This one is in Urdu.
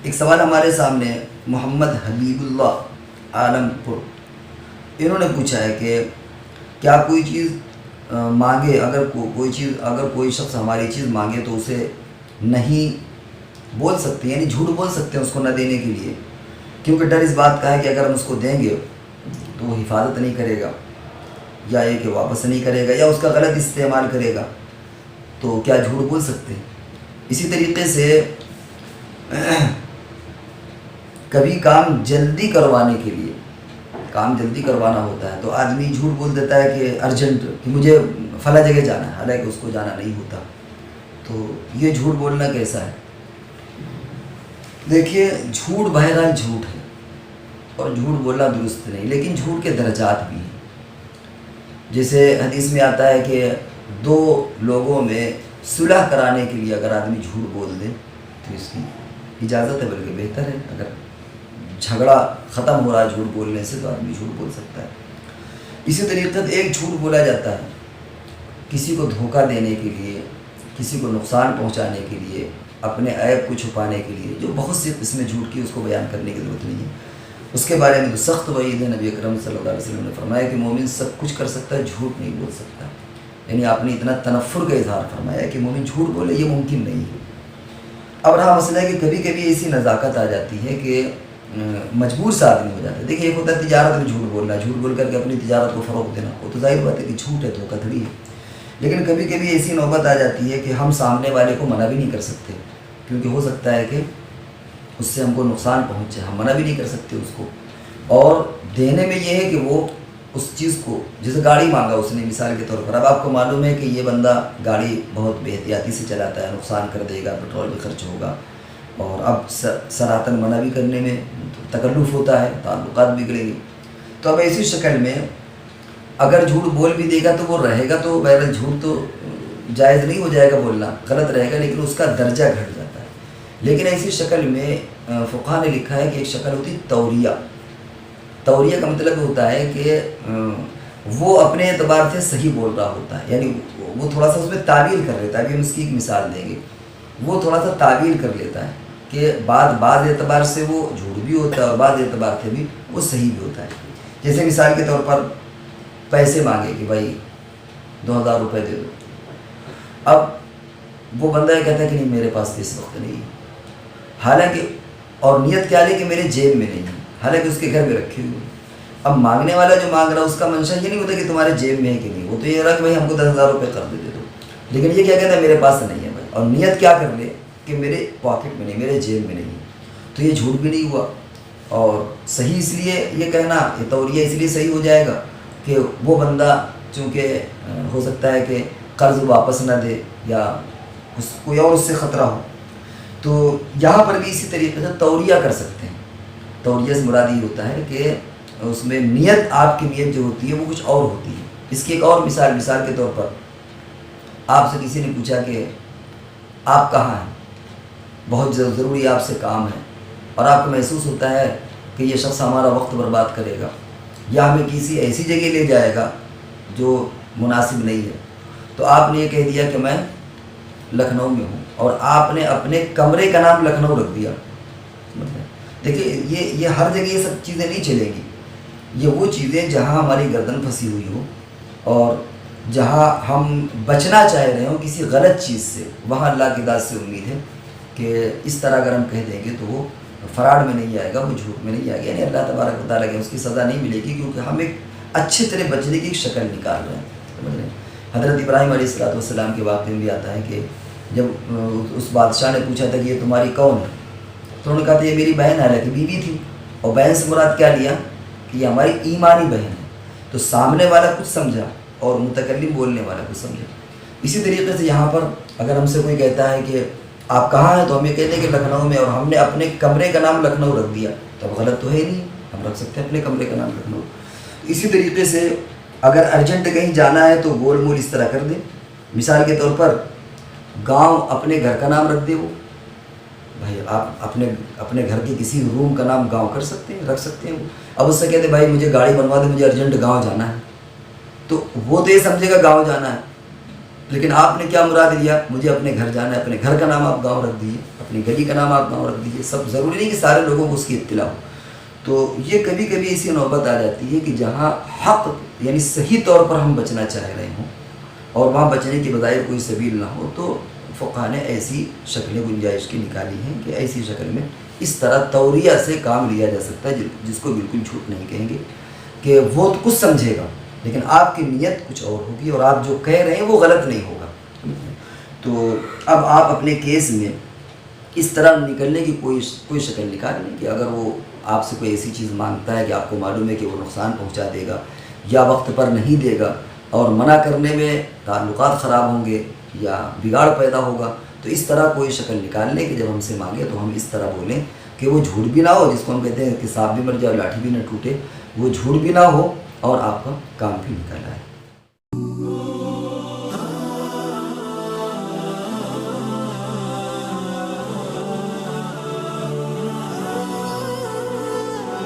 ایک سوال ہمارے سامنے محمد حبیب اللہ عالم پور، انہوں نے پوچھا ہے کہ کیا کوئی چیز مانگے، اگر کوئی شخص ہماری چیز مانگے تو اسے نہیں بول سکتے، یعنی جھوٹ بول سکتے ہیں اس کو نہ دینے کے لیے، کیونکہ ڈر اس بات کا ہے کہ اگر ہم اس کو دیں گے تو وہ حفاظت نہیں کرے گا، یا یہ کہ واپس نہیں کرے گا، یا اس کا غلط استعمال کرے گا، تو کیا جھوٹ بول سکتے ہیں؟ اسی طریقے سے کبھی کام جلدی کروانا ہوتا ہے تو آدمی جھوٹ بول دیتا ہے کہ ارجنٹ، کہ مجھے فلاں جگہ جانا ہے، حالانکہ اس کو جانا نہیں ہوتا، تو یہ جھوٹ بولنا کیسا ہے؟ دیکھیے، جھوٹ بہرحال جھوٹ ہے اور جھوٹ بولنا درست نہیں، لیکن جھوٹ کے درجات بھی ہیں۔ جیسے حدیث میں آتا ہے کہ دو لوگوں میں صلح کرانے کے لیے اگر آدمی جھوٹ بول دے تو اس کی اجازت ہے، بلکہ بہتر ہے۔ اگر جھگڑا ختم ہو رہا ہے جھوٹ بولنے سے تو آدمی جھوٹ بول سکتا ہے۔ اسی طریقے سے ایک جھوٹ بولا جاتا ہے کسی کو دھوکہ دینے کے لیے، کسی کو نقصان پہنچانے کے لیے، اپنے عیب کو چھپانے کے لیے، جو بہت سی قسمیں جھوٹ کی، اس کو بیان کرنے کی ضرورت نہیں ہے۔ اس کے بارے میں تو سخت وعید ہے، نبی اکرم صلی اللہ علیہ وسلم نے فرمایا کہ مومن سب کچھ کر سکتا ہے، جھوٹ نہیں بول سکتا۔ یعنی آپ نے اتنا تنفر کا اظہار فرمایا کہ مومن جھوٹ بولے، یہ ممکن نہیں ہے۔ اب رہا مسئلہ ہے کہ کبھی کبھی ایسی نزاکت آ جاتی ہے کہ مجبور سے آدمی ہو جاتا ہے۔ دیکھیے، ایک ہوتا ہے تجارت میں جھوٹ بولنا، جھوٹ بول کر کے اپنی تجارت کو فروغ دینا، وہ تو ظاہر بات ہے کہ جھوٹ ہے، دھوکہ دھڑی ہے۔ لیکن کبھی کبھی ایسی نوبت آ جاتی ہے کہ ہم سامنے والے کو منع بھی نہیں کر سکتے، کیونکہ ہو سکتا ہے کہ اس سے ہم کو نقصان پہنچے، ہم منع بھی نہیں کر سکتے اس کو۔ اور دینے میں یہ ہے کہ وہ اس چیز کو، جیسے گاڑی مانگا اس نے مثال کے طور پر، اب آپ کو معلوم ہے کہ یہ بندہ گاڑی بہت بے احتیاطی سے چلاتا ہے، نقصان کر دے گا، پیٹرول بھی خرچ ہوگا، اور اب سراہتاً منع بھی کرنے میں تکلف ہوتا ہے، تعلقات بگڑیں گے۔ تو اب ایسی شکل میں اگر جھوٹ بول بھی دے گا تو وہ رہے گا، تو بہرحال جھوٹ تو جائز نہیں ہو جائے گا، بولنا غلط رہے گا، لیکن اس کا درجہ گھٹ جاتا ہے۔ لیکن ایسی شکل میں فقہا نے لکھا ہے کہ ایک شکل ہوتی توریہ۔ توریہ کا مطلب ہوتا ہے کہ وہ اپنے اعتبار سے صحیح بول رہا ہوتا ہے، یعنی وہ تھوڑا سا اس میں تعویل کر لیتا ہے۔ ابھی ہم اس کی ایک مثال دیں گے، وہ تھوڑا سا تعویل کر لیتا ہے کہ بعض اعتبار سے وہ جھوٹ بھی ہوتا ہے اور بعض اعتبار سے بھی وہ صحیح بھی ہوتا ہے۔ جیسے مثال کے طور پر پیسے مانگے کہ بھائی 2000 روپے دے دو، اب وہ بندہ یہ کہتا ہے کہ نہیں میرے پاس تو اس وقت نہیں ہے، حالانکہ اور نیت کیا ہے کہ میرے جیب میں نہیں ہے، حالانکہ اس کے گھر میں رکھی ہوئی ہے۔ اب مانگنے والا جو مانگ رہا ہے اس کا منشا یہ نہیں ہوتا کہ تمہارے جیب میں ہے کہ نہیں، وہ تو یہ رہا کہ بھائی ہم کو 10,000 روپے قرض دے دو، لیکن یہ کیا کہتا ہے میرے پاس نہیں ہے بھائی، اور نیت کیا کر لے کہ میرے پاکٹ میں نہیں، میرے جیب میں نہیں ہے، تو یہ جھوٹ بھی نہیں ہوا۔ اور صحیح اس لیے یہ کہنا، یہ توریہ اس لیے صحیح ہو جائے گا کہ وہ بندہ چونکہ ہو سکتا ہے کہ قرض واپس نہ دے یا کوئی اور اس سے خطرہ ہو، تو یہاں پر بھی اسی طریقے سے توریہ کر سکتے ہیں۔ توریہ سے مراد یہ ہوتا ہے کہ اس میں نیت، آپ کی نیت جو ہوتی ہے وہ کچھ اور ہوتی ہے۔ اس کی ایک اور مثال کے طور پر، آپ سے کسی نے پوچھا کہ آپ کہاں ہیں، بہت ضروری آپ سے کام ہے، اور آپ کو محسوس ہوتا ہے کہ یہ شخص ہمارا وقت برباد کرے گا یا ہمیں کسی ایسی جگہ لے جائے گا جو مناسب نہیں ہے، تو آپ نے یہ کہہ دیا کہ میں لکھنؤ میں ہوں، اور آپ نے اپنے کمرے کا نام لکھنؤ رکھ دیا۔ دیکھیے، یہ ہر جگہ یہ سب چیزیں نہیں چلیں گی۔ یہ وہ چیزیں جہاں ہماری گردن پھنسی ہوئی ہو اور جہاں ہم بچنا چاہ رہے ہوں کسی غلط چیز سے، وہاں اللہ کی ذات سے امید ہے کہ اس طرح اگر ہم کہہ دیں گے تو وہ فراڈ میں نہیں آئے گا، وہ جھوٹ میں نہیں آئے گا، یعنی اللہ تبارک و تعالیٰ کی اس کی سزا نہیں ملے گی، کیونکہ ہم ایک اچھی طرح بچنے کی ایک شکل نکال رہے ہیں، سمجھ رہے ہیں۔ حضرت ابراہیم علیہ السلام کے واقعے میں بھی آتا ہے کہ جب اس بادشاہ نے پوچھا تھا کہ یہ تمہاری کون ہے، تو انہوں نے کہا تھا یہ میری بہن ہے، حالانکہ بیوی تھی، اور بہن سے مراد کیا لیا کہ یہ ہماری ایمانی بہن ہے، تو سامنے والا کچھ سمجھا اور متکلم بولنے والا کچھ سمجھا۔ اسی طریقے سے یہاں پر اگر ہم سے کوئی کہتا ہے کہ آپ کہاں ہیں، تو ہم یہ کہتے ہیں کہ لکھنؤ میں، اور ہم نے اپنے کمرے کا نام لکھنؤ رکھ دیا، تو غلط تو ہے نہیں، ہم رکھ سکتے ہیں اپنے کمرے کا نام لکھنؤ۔ اسی طریقے سے اگر ارجنٹ کہیں جانا ہے تو گول مول اس طرح کر دیں، مثال کے طور پر گاؤں اپنے گھر کا نام رکھ دے، وہ بھائی آپ اپنے گھر کے کسی روم کا نام گاؤں کر سکتے ہیں، رکھ سکتے ہیں۔ اب اس سے کہتے ہیں بھائی مجھے گاڑی بنوا دے، مجھے ارجنٹ گاؤں جانا ہے، تو وہ تو یہ سمجھے گا گاؤں جانا ہے، لیکن آپ نے کیا مراد لیا، مجھے اپنے گھر جانا ہے، اپنے گھر کا نام آپ گاؤں رکھ دیجیے۔ اپنی گلی کا نام آپ نام رکھ دیجیے. سب ضروری نہیں کہ سارے لوگوں کو اس کی اطلاع ہو. تو یہ کبھی کبھی ایسی نوبت آ جاتی ہے کہ جہاں حق یعنی صحیح طور پر ہم بچنا چاہ رہے ہوں اور وہاں بچنے کی بظاہر کوئی سبیل نہ ہو، تو فقہ نے ایسی شکلیں گنجائش کی نکالی ہیں کہ ایسی شکل میں اس طرح توریہ سے کام لیا جا سکتا ہے، جس کو بالکل جھوٹ نہیں کہیں گے کہ وہ تو کچھ سمجھے گا لیکن آپ کی نیت کچھ اور ہوگی اور آپ جو کہہ رہے ہیں وہ غلط نہیں ہوگا. تو اب آپ اپنے کیس میں اس طرح نکلنے کی کوئی شکل نکال لیں کہ اگر وہ آپ سے کوئی ایسی چیز مانگتا ہے کہ آپ کو معلوم ہے کہ وہ نقصان پہنچا دے گا یا وقت پر نہیں دے گا اور منع کرنے میں تعلقات خراب ہوں گے یا بگاڑ پیدا ہوگا، تو اس طرح کوئی شکل نکال لیں کہ جب ہم سے مانگے تو ہم اس طرح بولیں کہ وہ جھوٹ بھی نہ ہو، جس کو ہم کہتے ہیں کہ سانپ بھی مر جائے لاٹھی بھی نہ ٹوٹے، وہ جھوٹ بھی نہ ہو اور آپ کا کام بھی نکل آئے.